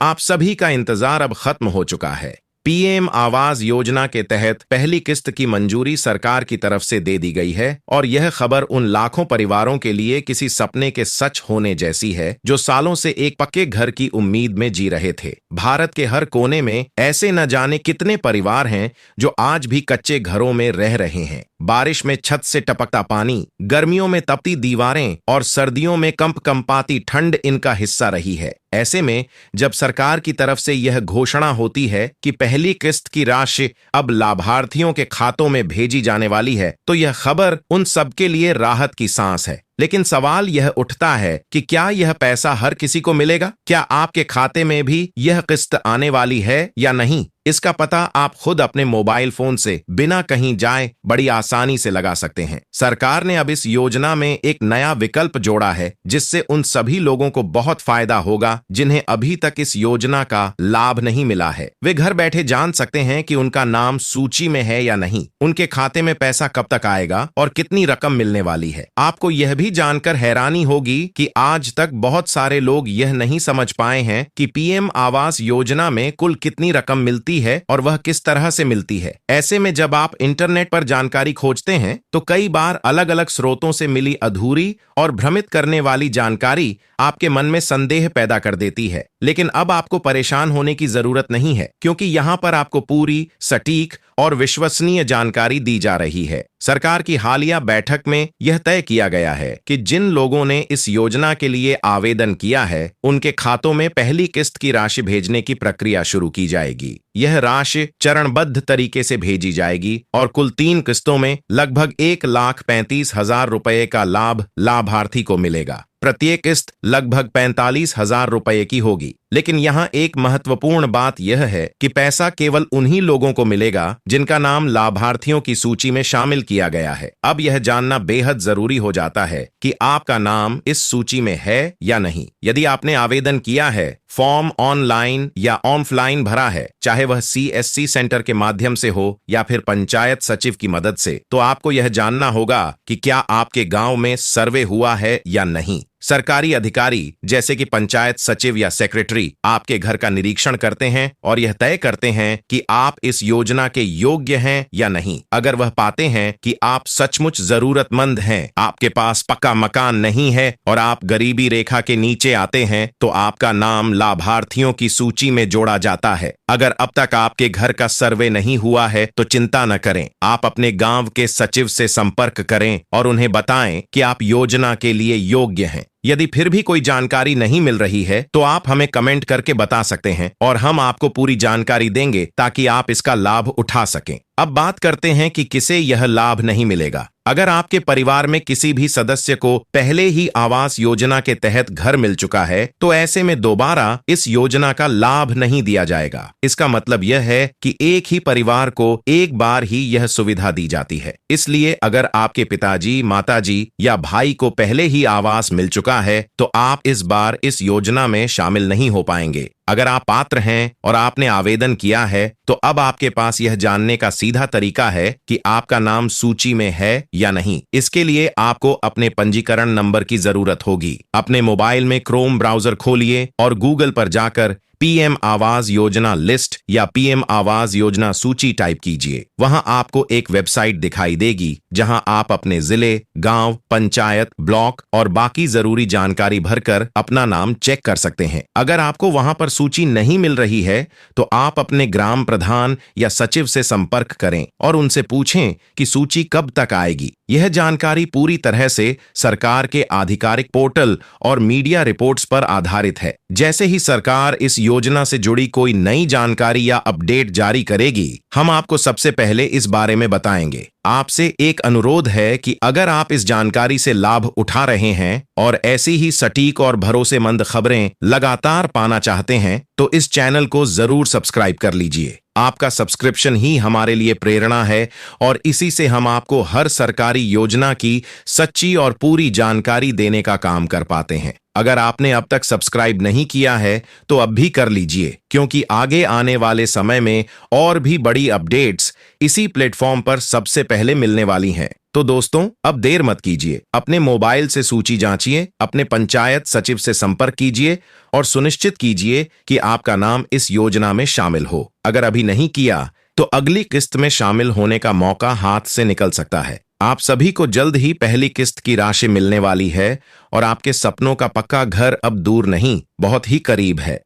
आप सभी का इंतजार अब खत्म हो चुका है। पीएम आवास योजना के तहत पहली किस्त की मंजूरी सरकार की तरफ से दे दी गई है और यह खबर उन लाखों परिवारों के लिए किसी सपने के सच होने जैसी है जो सालों से एक पक्के घर की उम्मीद में जी रहे थे। भारत के हर कोने में ऐसे न जाने कितने परिवार हैं जो आज भी कच्चे घरों में रह रहे हैं। बारिश में छत से टपकता पानी, गर्मियों में तपती दीवारें और सर्दियों में कंपकंपाती ठंड इनका हिस्सा रही है। ऐसे में जब सरकार की तरफ से यह घोषणा होती है कि पहली किस्त की राशि अब लाभार्थियों के खातों में भेजी जाने वाली है, तो यह खबर उन सबके लिए राहत की सांस है। लेकिन सवाल यह उठता है कि क्या यह पैसा हर किसी को मिलेगा? क्या आपके खाते में भी यह किस्त आने वाली है या नहीं? इसका पता आप खुद अपने मोबाइल फोन से बिना कहीं जाए बड़ी आसानी से लगा सकते हैं। सरकार ने अब इस योजना में एक नया विकल्प जोड़ा है जिससे उन सभी लोगों को बहुत फायदा होगा जिन्हें अभी तक इस योजना का लाभ नहीं मिला है। वे घर बैठे जान सकते हैं कि उनका नाम सूची में है या नहीं, उनके खाते में पैसा कब तक आएगा और कितनी रकम मिलने वाली है। आपको यह भी जानकर हैरानी होगी कि आज तक बहुत सारे लोग यह नहीं समझ पाए हैं कि पीएम आवास योजना में कुल कितनी रकम मिलती है और वह किस तरह से मिलती है। ऐसे में जब आप इंटरनेट पर जानकारी खोजते हैं तो कई बार अलग अलग स्रोतों से मिली अधूरी और भ्रमित करने वाली जानकारी आपके मन में संदेह पैदा कर देती है। लेकिन अब आपको परेशान होने की जरूरत नहीं है, क्योंकि यहाँ पर आपको पूरी, सटीक और विश्वसनीय जानकारी दी जा रही है। सरकार की हालिया बैठक में यह तय किया गया है कि जिन लोगों ने इस योजना के लिए आवेदन किया है, उनके खातों में पहली किस्त की राशि भेजने की प्रक्रिया शुरू की जाएगी। यह राशि चरणबद्ध तरीके से भेजी जाएगी और कुल 3 किस्तों में लगभग 1,35,000 रुपए का लाभ लाभार्थी को मिलेगा। प्रत्येक किस्त लगभग 45,000 रुपए की होगी। लेकिन यहाँ एक महत्वपूर्ण बात यह है कि पैसा केवल उन्हीं लोगों को मिलेगा जिनका नाम लाभार्थियों की सूची में शामिल किया गया है। अब यह जानना बेहद जरूरी हो जाता है कि आपका नाम इस सूची में है या नहीं। यदि आपने आवेदन किया है, फॉर्म ऑनलाइन या ऑफलाइन भरा है, चाहे वह सीएससी सेंटर के माध्यम से हो या फिर पंचायत सचिव की मदद से, तो आपको यह जानना होगा कि क्या आपके गांव में सर्वे हुआ है या नहीं। सरकारी अधिकारी जैसे कि पंचायत सचिव या सेक्रेटरी आपके घर का निरीक्षण करते हैं और यह तय करते हैं कि आप इस योजना के योग्य हैं या नहीं। अगर वह पाते हैं कि आप सचमुच जरूरतमंद हैं, आपके पास पक्का मकान नहीं है और आप गरीबी रेखा के नीचे आते हैं, तो आपका नाम लाभार्थियों की सूची में जोड़ा जाता है। अगर अब तक आपके घर का सर्वे नहीं हुआ है तो चिंता न करें, आप अपने गांव के सचिव से संपर्क करें और उन्हें बताएं कि आप योजना के लिए योग्य हैं। यदि फिर भी कोई जानकारी नहीं मिल रही है तो आप हमें कमेंट करके बता सकते हैं और हम आपको पूरी जानकारी देंगे ताकि आप इसका लाभ उठा सकें। अब बात करते हैं कि किसे यह लाभ नहीं मिलेगा। अगर आपके परिवार में किसी भी सदस्य को पहले ही आवास योजना के तहत घर मिल चुका है, तो ऐसे में दोबारा इस योजना का लाभ नहीं दिया जाएगा। इसका मतलब यह है कि एक ही परिवार को एक बार ही यह सुविधा दी जाती है। इसलिए अगर आपके पिताजी, माताजी या भाई को पहले ही आवास मिल चुका है, तो आप इस बार इस योजना में शामिल नहीं हो पाएंगे। अगर आप पात्र हैं और आपने आवेदन किया है, तो अब आपके पास यह जानने का सीधा तरीका है कि आपका नाम सूची में है या नहीं। इसके लिए आपको अपने पंजीकरण नंबर की जरूरत होगी। अपने मोबाइल में क्रोम ब्राउजर खोलिए और गूगल पर जाकर पीएम आवास योजना लिस्ट या पीएम आवास योजना सूची टाइप कीजिए। वहां आपको एक वेबसाइट दिखाई देगी जहां आप अपने जिले, गांव, पंचायत, ब्लॉक और बाकी जरूरी जानकारी भरकर अपना नाम चेक कर सकते हैं। अगर आपको वहां पर सूची नहीं मिल रही है तो आप अपने ग्राम प्रधान या सचिव से संपर्क करें और उनसे पूछें कि सूची कब तक आएगी। यह जानकारी पूरी तरह से सरकार के आधिकारिक पोर्टल और मीडिया रिपोर्ट्स पर आधारित है। जैसे ही सरकार इस योजना से जुड़ी कोई नई जानकारी या अपडेट जारी करेगी, हम आपको सबसे पहले इस बारे में बताएंगे। आपसे एक अनुरोध है कि अगर आप इस जानकारी से लाभ उठा रहे हैं और ऐसी ही सटीक और भरोसेमंद खबरें लगातार पाना चाहते हैं, तो इस चैनल को जरूर सब्सक्राइब कर लीजिए। आपका सब्सक्रिप्शन ही हमारे लिए प्रेरणा है और इसी से हम आपको हर सरकारी योजना की सच्ची और पूरी जानकारी देने का काम कर पाते हैं। अगर आपने अब तक सब्सक्राइब नहीं किया है तो अब भी कर लीजिए, क्योंकि आगे आने वाले समय में और भी बड़ी अपडेट्स इसी प्लेटफॉर्म पर सबसे पहले मिलने वाली हैं। तो दोस्तों, अब देर मत कीजिए, अपने मोबाइल से सूची जांचिए, अपने पंचायत सचिव से संपर्क कीजिए और सुनिश्चित कीजिए कि आपका नाम इस योजना में शामिल हो। अगर अभी नहीं किया तो अगली किस्त में शामिल होने का मौका हाथ से निकल सकता है। आप सभी को जल्द ही पहली किस्त की राशि मिलने वाली है और आपके सपनों का पक्का घर अब दूर नहीं, बहुत ही करीब है।